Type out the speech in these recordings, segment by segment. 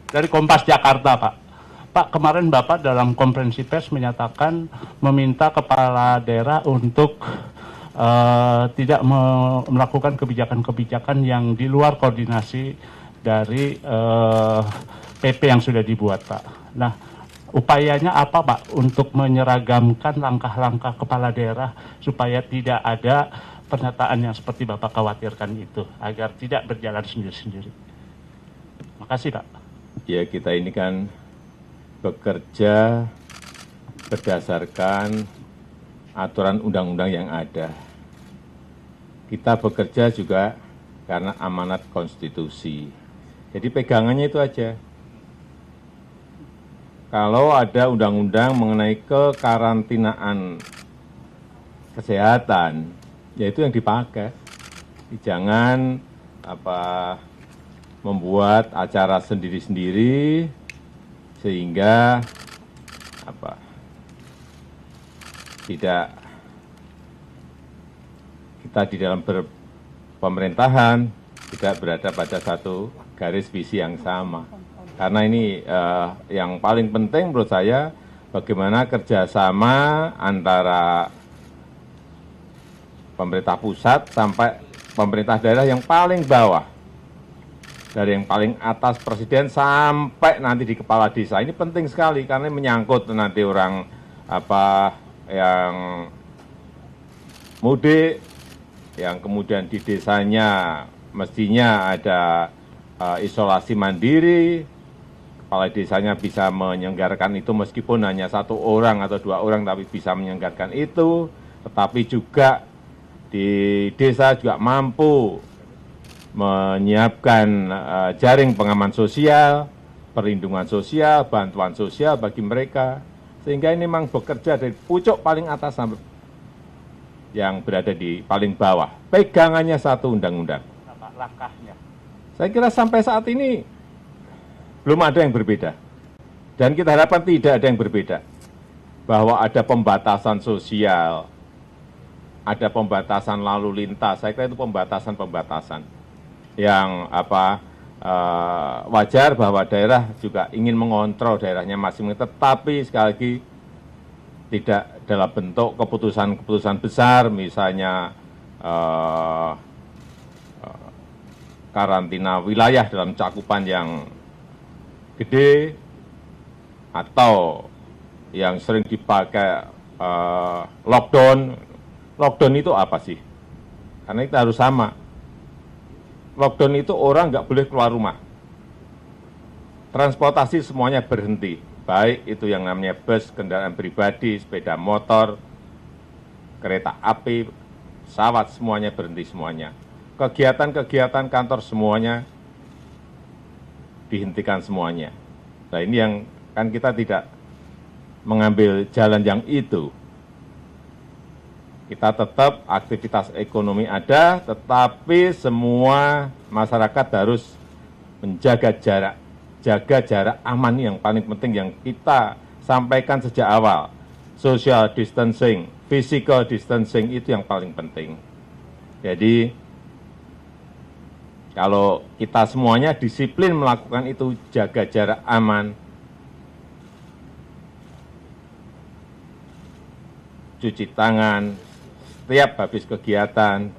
Dari Kompas Jakarta, Pak. Pak, kemarin Bapak dalam konferensi pers menyatakan meminta kepala daerah untuk tidak melakukan kebijakan-kebijakan yang di luar koordinasi dari PP yang sudah dibuat, Pak. Nah, upayanya apa, Pak, untuk menyeragamkan langkah-langkah kepala daerah supaya tidak ada pernyataan yang seperti Bapak khawatirkan itu, agar tidak berjalan sendiri-sendiri? Makasih, Pak. Ya, kita ini kan bekerja berdasarkan aturan undang-undang yang ada. Kita bekerja juga karena amanat konstitusi. Jadi pegangannya itu aja. Kalau ada undang-undang mengenai kekarantinaan kesehatan, ya itu yang dipakai. Jangan membuat acara sendiri-sendiri sehingga tidak kita di dalam pemerintahan tidak berada pada satu garis visi yang sama. Karena ini yang paling penting menurut saya, bagaimana kerjasama antara pemerintah pusat sampai pemerintah daerah yang paling bawah. Dari yang paling atas presiden sampai nanti di kepala desa. Ini penting sekali karena menyangkut nanti orang yang mudik, yang kemudian di desanya mestinya ada isolasi mandiri, kepala desanya bisa menyelenggarakan itu meskipun hanya 1 orang atau 2 orang tapi bisa menyelenggarakan itu, tetapi juga di desa juga mampu menyiapkan jaring pengaman sosial, perlindungan sosial, bantuan sosial bagi mereka. Sehingga ini memang bekerja dari pucuk paling atas sampai yang berada di paling bawah. Pegangannya satu undang-undang. Langkahnya. Saya kira sampai saat ini belum ada yang berbeda. Dan kita harapkan tidak ada yang berbeda. Bahwa ada pembatasan sosial, ada pembatasan lalu lintas. Saya kira itu pembatasan-pembatasan yang wajar bahwa daerah juga ingin mengontrol daerahnya masing-masing, tetapi sekali lagi tidak dalam bentuk keputusan-keputusan besar, misalnya karantina wilayah dalam cakupan yang gede, atau yang sering dipakai lockdown. Lockdown itu apa sih? Karena kita harus sama. Lockdown itu orang nggak boleh keluar rumah. Transportasi semuanya berhenti. Baik itu yang namanya bus, kendaraan pribadi, sepeda motor, kereta api, pesawat, semuanya berhenti semuanya. Kegiatan-kegiatan kantor semuanya dihentikan semuanya. Nah ini yang kan kita tidak mengambil jalan yang itu. Kita tetap aktivitas ekonomi ada, tetapi semua masyarakat harus menjaga jarak. Jaga jarak aman yang paling penting yang kita sampaikan sejak awal. Social distancing, physical distancing itu yang paling penting. Jadi kalau kita semuanya disiplin melakukan itu, jaga jarak aman, cuci tangan setiap habis kegiatan,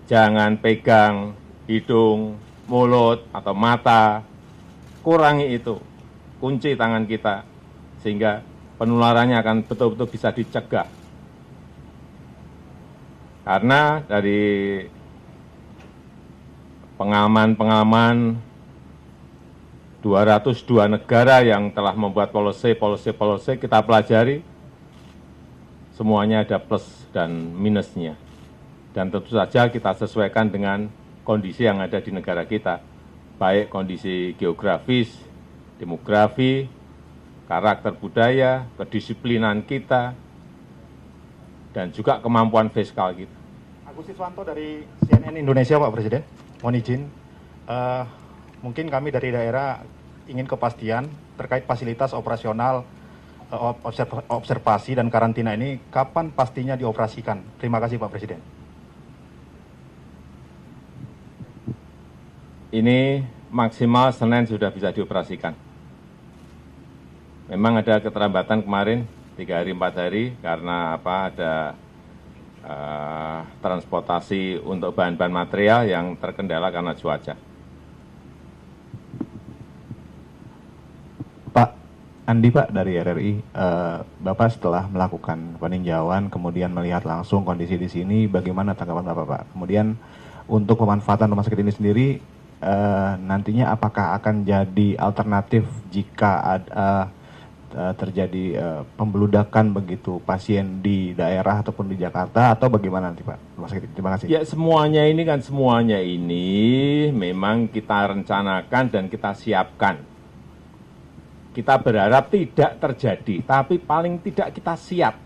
jangan pegang hidung, mulut, atau mata, kurangi itu, kunci tangan kita, sehingga penularannya akan betul-betul bisa dicegah. Karena dari pengalaman 202 negara yang telah membuat policy kita pelajari, semuanya ada plus dan minusnya. Dan tentu saja kita sesuaikan dengan kondisi yang ada di negara kita, baik kondisi geografis, demografi, karakter budaya, kedisiplinan kita, dan juga kemampuan fiskal kita. Agus Siswanto dari CNN Indonesia, Pak Presiden. Mohon izin, mungkin kami dari daerah ingin kepastian terkait fasilitas operasional observasi dan karantina ini, kapan pastinya dioperasikan? Terima kasih Pak Presiden. Ini maksimal Senin sudah bisa dioperasikan. Memang ada keterlambatan kemarin 3 hari 4 hari karena ada transportasi untuk bahan-bahan material yang terkendala karena cuaca. Pak Andi, Pak, dari RRI, Bapak setelah melakukan peninjauan kemudian melihat langsung kondisi di sini, bagaimana tanggapan Bapak, Pak? Kemudian untuk pemanfaatan rumah sakit ini sendiri, nantinya apakah akan jadi alternatif jika terjadi pembeludakan begitu pasien di daerah ataupun di Jakarta, atau bagaimana nanti, Pak, rumah sakit? Terima kasih. Ya semuanya ini memang kita rencanakan dan kita siapkan. Kita berharap tidak terjadi, tapi paling tidak kita siap.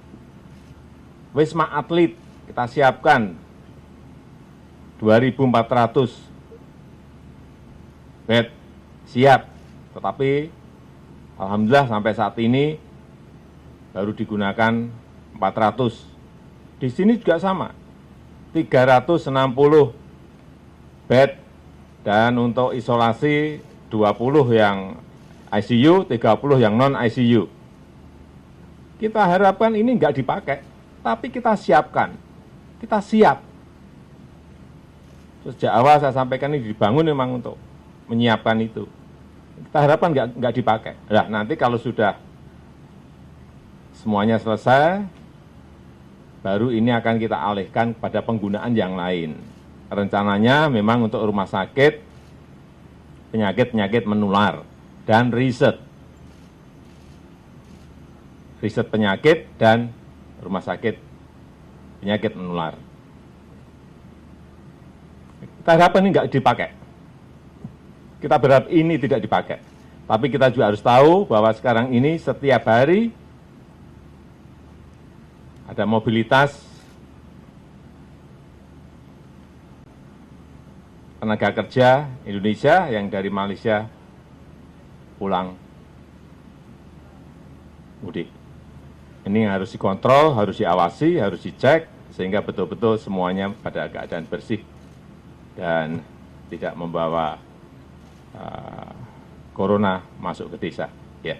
Wisma Atlet kita siapkan 2.400 bed siap, tetapi alhamdulillah sampai saat ini baru digunakan 400. Di sini juga sama, 360 bed, dan untuk isolasi 20 yang ICU, 30 yang non-ICU. Kita harapkan ini nggak dipakai, tapi kita siapkan, kita siap. Sejak awal saya sampaikan ini dibangun memang untuk menyiapkan itu. Kita harapkan nggak dipakai. Nah, nanti kalau sudah semuanya selesai, baru ini akan kita alihkan pada penggunaan yang lain. Rencananya memang untuk rumah sakit, penyakit-penyakit menular, dan riset penyakit dan rumah sakit penyakit menular. Kita harapkan ini nggak dipakai. Kita berharap ini tidak dipakai. Tapi kita juga harus tahu bahwa sekarang ini setiap hari ada mobilitas tenaga kerja Indonesia yang dari Malaysia pulang mudik. Ini harus dikontrol, harus diawasi, harus dicek, sehingga betul-betul semuanya pada keadaan bersih dan tidak membawa corona masuk ke desa. Ya.